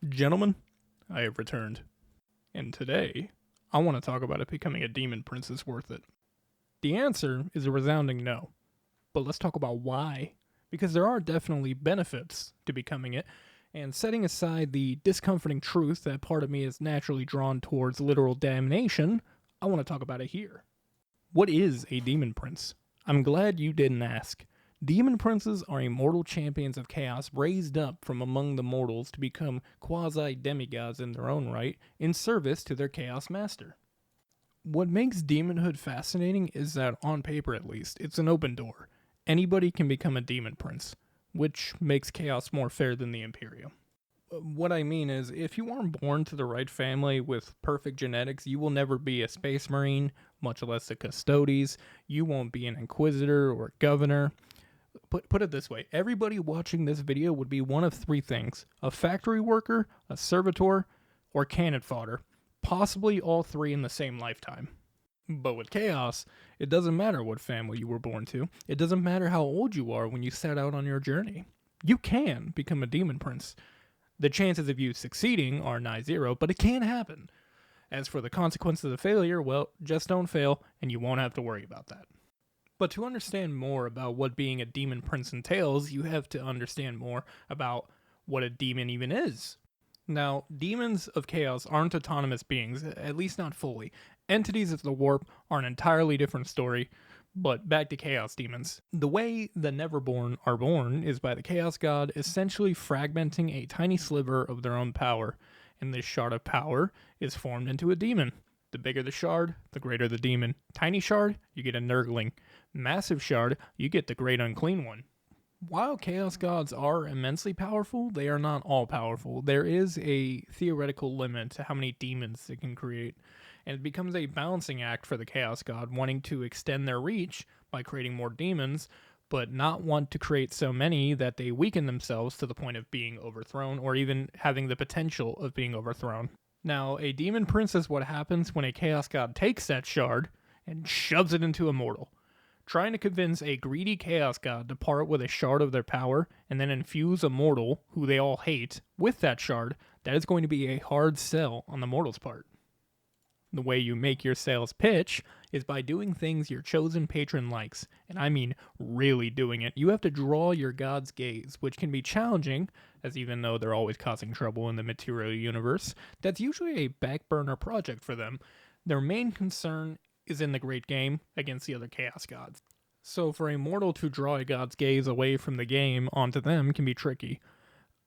Gentlemen, I have returned. And today, I want to talk about if becoming a demon prince is worth it. The answer is a resounding no. But let's talk about why. Because there are definitely benefits to becoming it, and setting aside the discomforting truth that part of me is naturally drawn towards literal damnation, I want to talk about it here. What is a demon prince? I'm glad you didn't ask. Demon princes are immortal champions of chaos raised up from among the mortals to become quasi-demigods in their own right, in service to their chaos master. What makes demonhood fascinating is that, on paper at least, it's an open door. Anybody can become a demon prince, which makes chaos more fair than the Imperium. What I mean is, if you aren't born to the right family with perfect genetics, you will never be a space marine, much less a custodes. You won't be an inquisitor or governor. Put it this way, everybody watching this video would be one of three things: a factory worker, a servitor, or cannon fodder. Possibly all three in the same lifetime. But with chaos, it doesn't matter what family you were born to. It doesn't matter how old you are when you set out on your journey. You can become a demon prince. The chances of you succeeding are nigh zero, but it can happen. As for the consequences of failure, well, just don't fail, and you won't have to worry about that. But to understand more about what being a demon prince entails, you have to understand more about what a demon even is. Now, demons of chaos aren't autonomous beings, at least not fully. Entities of the warp are an entirely different story, but back to chaos demons. The way the Neverborn are born is by the chaos god essentially fragmenting a tiny sliver of their own power, and this shard of power is formed into a demon. The bigger the shard, the greater the demon. Tiny shard, you get a nurgling. Massive shard, you get the great unclean one. While chaos gods are immensely powerful, they are not all powerful. There is a theoretical limit to how many demons they can create, and it becomes a balancing act for the chaos god, wanting to extend their reach by creating more demons, but not want to create so many that they weaken themselves to the point of being overthrown, or even having the potential of being overthrown. Now, a demon prince is what happens when a chaos god takes that shard and shoves it into a mortal. Trying to convince a greedy chaos god to part with a shard of their power and then infuse a mortal, who they all hate, with that shard, that is going to be a hard sell on the mortal's part. The way you make your sales pitch is by doing things your chosen patron likes, and I mean really doing it. You have to draw your god's gaze, which can be challenging, as even though they're always causing trouble in the material universe, that's usually a back burner project for them. Their main concern is in the great game against the other chaos gods. So for a mortal to draw a god's gaze away from the game onto them can be tricky.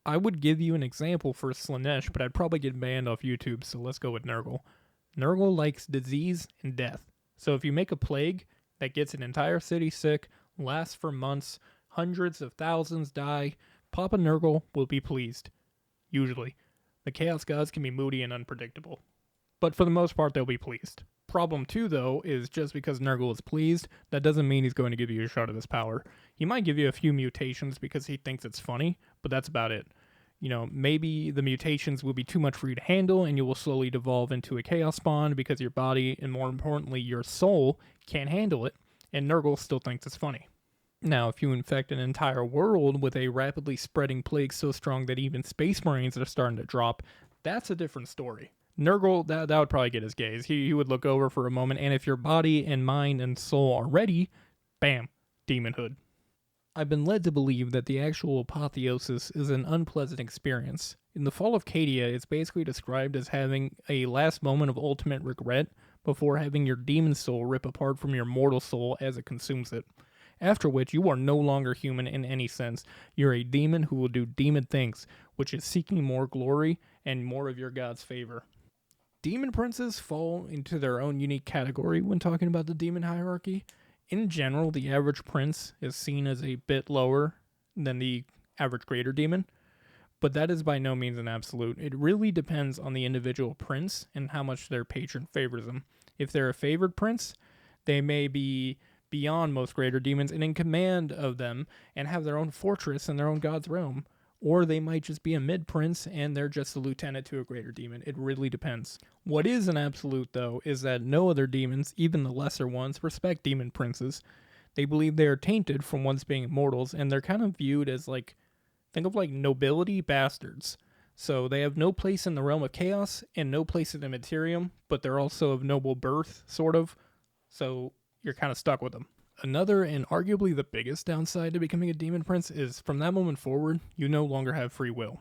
I would give you an example for Slaanesh, but I'd probably get banned off YouTube, so let's go with Nurgle. Nurgle likes disease and death. So if you make a plague that gets an entire city sick, lasts for months, hundreds of thousands die, Papa Nurgle will be pleased. Usually. The chaos gods can be moody and unpredictable. But for the most part, they'll be pleased. Problem 2, though, is just because Nurgle is pleased, that doesn't mean he's going to give you a shot of his power. He might give you a few mutations because he thinks it's funny, but that's about it. You know, maybe the mutations will be too much for you to handle, and you will slowly devolve into a chaos spawn because your body, and more importantly, your soul, can't handle it, and Nurgle still thinks it's funny. Now, if you infect an entire world with a rapidly spreading plague so strong that even space marines are starting to drop, that's a different story. Nurgle, that would probably get his gaze. He would look over for a moment, and if your body and mind and soul are ready, bam, demonhood. I've been led to believe that the actual apotheosis is an unpleasant experience. In the Fall of Cadia, it's basically described as having a last moment of ultimate regret before having your demon soul rip apart from your mortal soul as it consumes it. After which, you are no longer human in any sense. You're a demon who will do demon things, which is seeking more glory and more of your god's favor. Demon princes fall into their own unique category when talking about the demon hierarchy. In general, the average prince is seen as a bit lower than the average greater demon, but that is by no means an absolute. It really depends on the individual prince and how much their patron favors them. If they're a favored prince, they may be beyond most greater demons and in command of them and have their own fortress and their own god's realm. Or they might just be a mid-prince and they're just a lieutenant to a greater demon. It really depends. What is an absolute, though, is that no other demons, even the lesser ones, respect demon princes. They believe they are tainted from once being immortals, and they're kind of viewed as think of nobility bastards. So they have no place in the realm of chaos and no place in the materium, but they're also of noble birth, sort of. So you're kind of stuck with them. Another and arguably the biggest downside to becoming a demon prince is from that moment forward, you no longer have free will.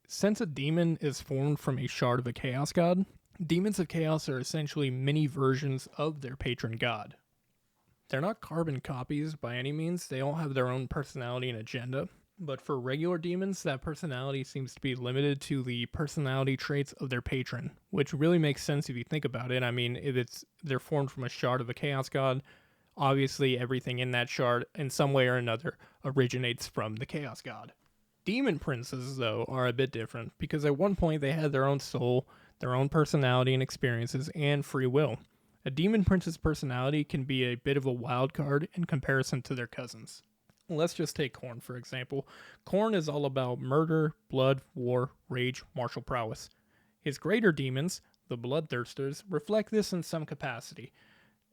Since a demon is formed from a shard of a chaos god, demons of chaos are essentially mini versions of their patron god. They're not carbon copies by any means, they all have their own personality and agenda. But for regular demons, that personality seems to be limited to the personality traits of their patron, which really makes sense if you think about it. I mean, if they're formed from a shard of a chaos god, obviously everything in that shard, in some way or another, originates from the chaos god. Demon princes, though, are a bit different, because at one point they had their own soul, their own personality and experiences, and free will. A demon prince's personality can be a bit of a wild card in comparison to their cousins. Let's just take Khorne, for example. Khorne is all about murder, blood, war, rage, martial prowess. His greater demons, the bloodthirsters, reflect this in some capacity.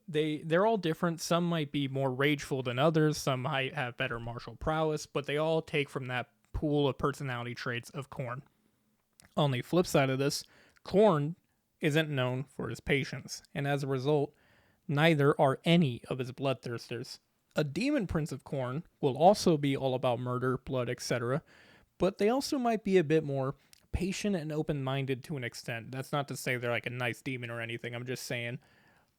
They're all different. Some might be more rageful than others, some might have better martial prowess, but they all take from that pool of personality traits of Khorne. On the flip side of this, Khorne isn't known for his patience, and as a result, neither are any of his bloodthirsters. A demon prince of Khorne will also be all about murder, blood, etc., but they also might be a bit more patient and open-minded to an extent. That's not to say they're like a nice demon or anything. I'm just saying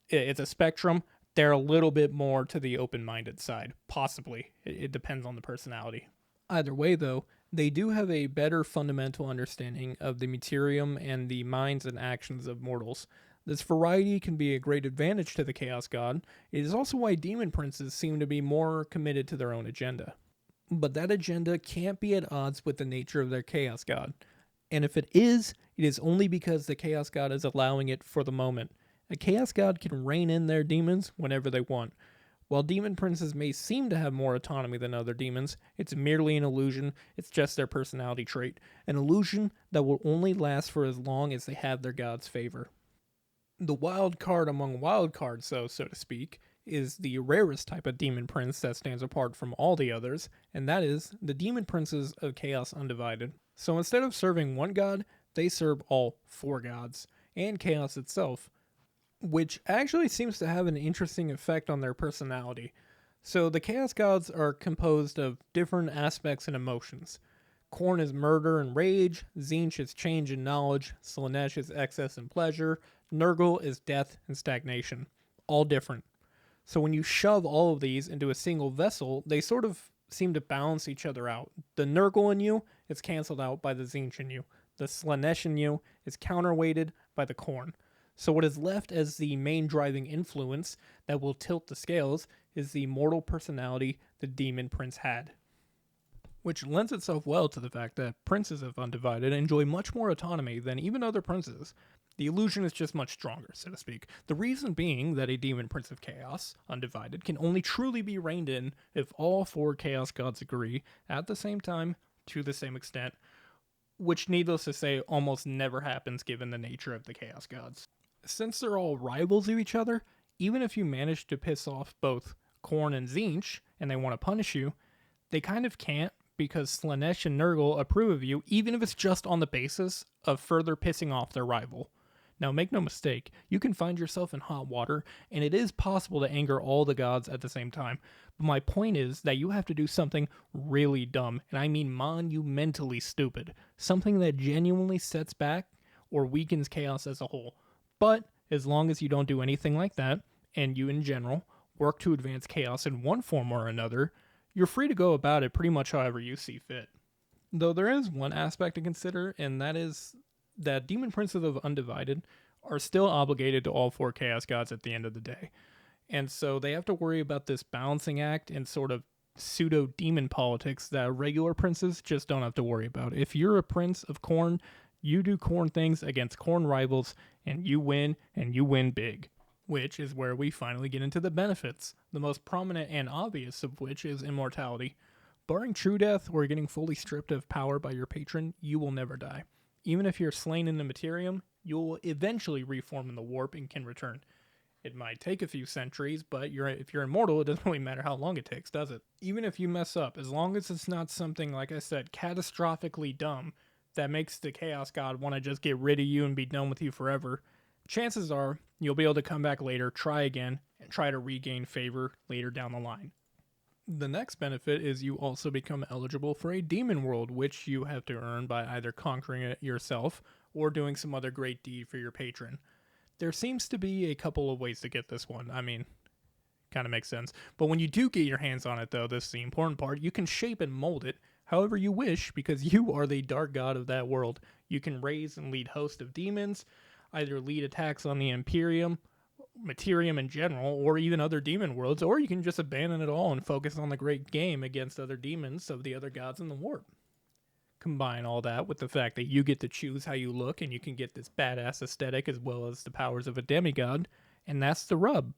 it's a spectrum. They're a little bit more to the open-minded side, possibly. It depends on the personality. Either way, though, they do have a better fundamental understanding of the materium and the minds and actions of mortals. This variety can be a great advantage to the Chaos God. It is also why demon princes seem to be more committed to their own agenda. But that agenda can't be at odds with the nature of their Chaos God. And if it is only because the Chaos God is allowing it for the moment. A Chaos God can rein in their demons whenever they want. While demon princes may seem to have more autonomy than other demons, it's merely an illusion. It's just their personality trait. An illusion that will only last for as long as they have their god's favor. The wild card among wild cards, though, so to speak, is the rarest type of demon prince that stands apart from all the others, and that is the demon princes of Chaos Undivided. So instead of serving one god, they serve all four gods, and Chaos itself, which actually seems to have an interesting effect on their personality. So the Chaos Gods are composed of different aspects and emotions. Khorne is murder and rage, Tzeentch is change and knowledge, Slaanesh is excess and pleasure, Nurgle is death and stagnation. All different. So when you shove all of these into a single vessel, they sort of seem to balance each other out. The Nurgle in you is cancelled out by the Tzeentch in you. The Slaanesh in you is counterweighted by the Khorne. So what is left as the main driving influence that will tilt the scales is the mortal personality the demon prince had. Which lends itself well to the fact that princes of Undivided enjoy much more autonomy than even other princes. The illusion is just much stronger, so to speak. The reason being that a demon prince of chaos, Undivided, can only truly be reined in if all four chaos gods agree at the same time, to the same extent, which needless to say almost never happens given the nature of the chaos gods. Since they're all rivals of each other, even if you manage to piss off both Khorne and Tzeentch, and they want to punish you, they kind of can't because Slaanesh and Nurgle approve of you, even if it's just on the basis of further pissing off their rival. Now make no mistake, you can find yourself in hot water, and it is possible to anger all the gods at the same time. But my point is that you have to do something really dumb, and I mean monumentally stupid. Something that genuinely sets back or weakens chaos as a whole. But as long as you don't do anything like that, and you in general work to advance chaos in one form or another, you're free to go about it pretty much however you see fit. Though there is one aspect to consider, and that is that demon princes of Undivided are still obligated to all four chaos gods at the end of the day. And so they have to worry about this balancing act and sort of pseudo-demon politics that regular princes just don't have to worry about. If you're a prince of Khorne, you do Khorne things against Khorne rivals, and you win big. Which is where we finally get into the benefits, the most prominent and obvious of which is immortality. Barring true death or getting fully stripped of power by your patron, you will never die. Even if you're slain in the materium, you will eventually reform in the warp and can return. It might take a few centuries, but if you're immortal, it doesn't really matter how long it takes, does it? Even if you mess up, as long as it's not something, like I said, catastrophically dumb, that makes the Chaos God want to just get rid of you and be done with you forever, chances are you'll be able to come back later, try again, and try to regain favor later down the line. The next benefit is you also become eligible for a demon world, which you have to earn by either conquering it yourself or doing some other great deed for your patron. There seems to be a couple of ways to get this one. I mean, kind of makes sense. But when you do get your hands on it, though, this is the important part, you can shape and mold it however you wish because you are the dark god of that world. You can raise and lead hosts of demons, either lead attacks on the Imperium, Materium in general, or even other demon worlds, or you can just abandon it all and focus on the great game against other demons of the other gods in the warp. Combine all that with the fact that you get to choose how you look and you can get this badass aesthetic as well as the powers of a demigod, and that's the rub.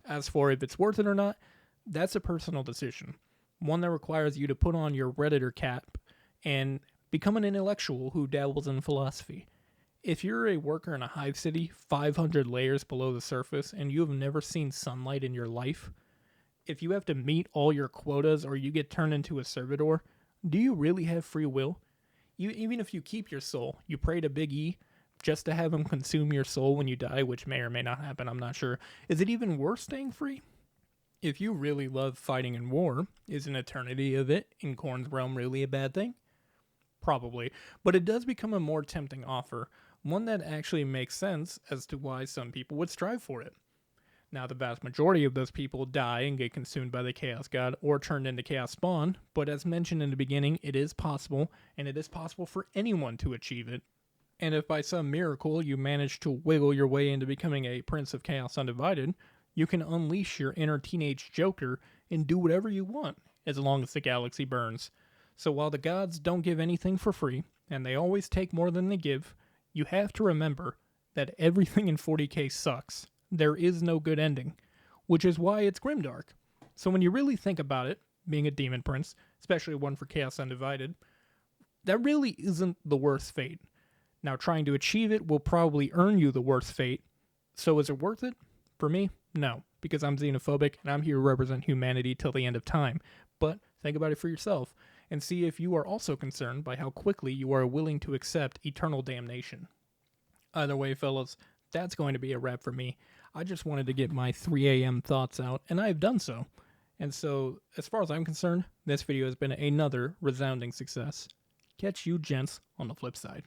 As for if it's worth it or not, that's a personal decision. One that requires you to put on your Redditor cap and become an intellectual who dabbles in philosophy. If you're a worker in a hive city 500 layers below the surface and you have never seen sunlight in your life, if you have to meet all your quotas or you get turned into a servitor, do you really have free will? Even if you keep your soul, you pray to Big E just to have him consume your soul when you die, which may or may not happen, I'm not sure. Is it even worth staying free? If you really love fighting in war, is an eternity of it in Khorne's realm really a bad thing? Probably, but it does become a more tempting offer, one that actually makes sense as to why some people would strive for it. Now, the vast majority of those people die and get consumed by the Chaos God or turned into Chaos Spawn, but as mentioned in the beginning, it is possible, and it is possible for anyone to achieve it. And if by some miracle you manage to wiggle your way into becoming a Prince of Chaos Undivided, you can unleash your inner teenage Joker and do whatever you want, as long as the galaxy burns. So while the gods don't give anything for free, and they always take more than they give, you have to remember that everything in 40k sucks. There is no good ending, which is why it's grimdark. So when you really think about it, being a demon prince, especially one for Chaos Undivided, that really isn't the worst fate. Now trying to achieve it will probably earn you the worst fate, so is it worth it? For me, no, because I'm xenophobic and I'm here to represent humanity till the end of time. But think about it for yourself and see if you are also concerned by how quickly you are willing to accept eternal damnation. Either way, fellas, that's going to be a wrap for me. I just wanted to get my 3 a.m. thoughts out, and I have done so. And so, as far as I'm concerned, this video has been another resounding success. Catch you gents on the flip side.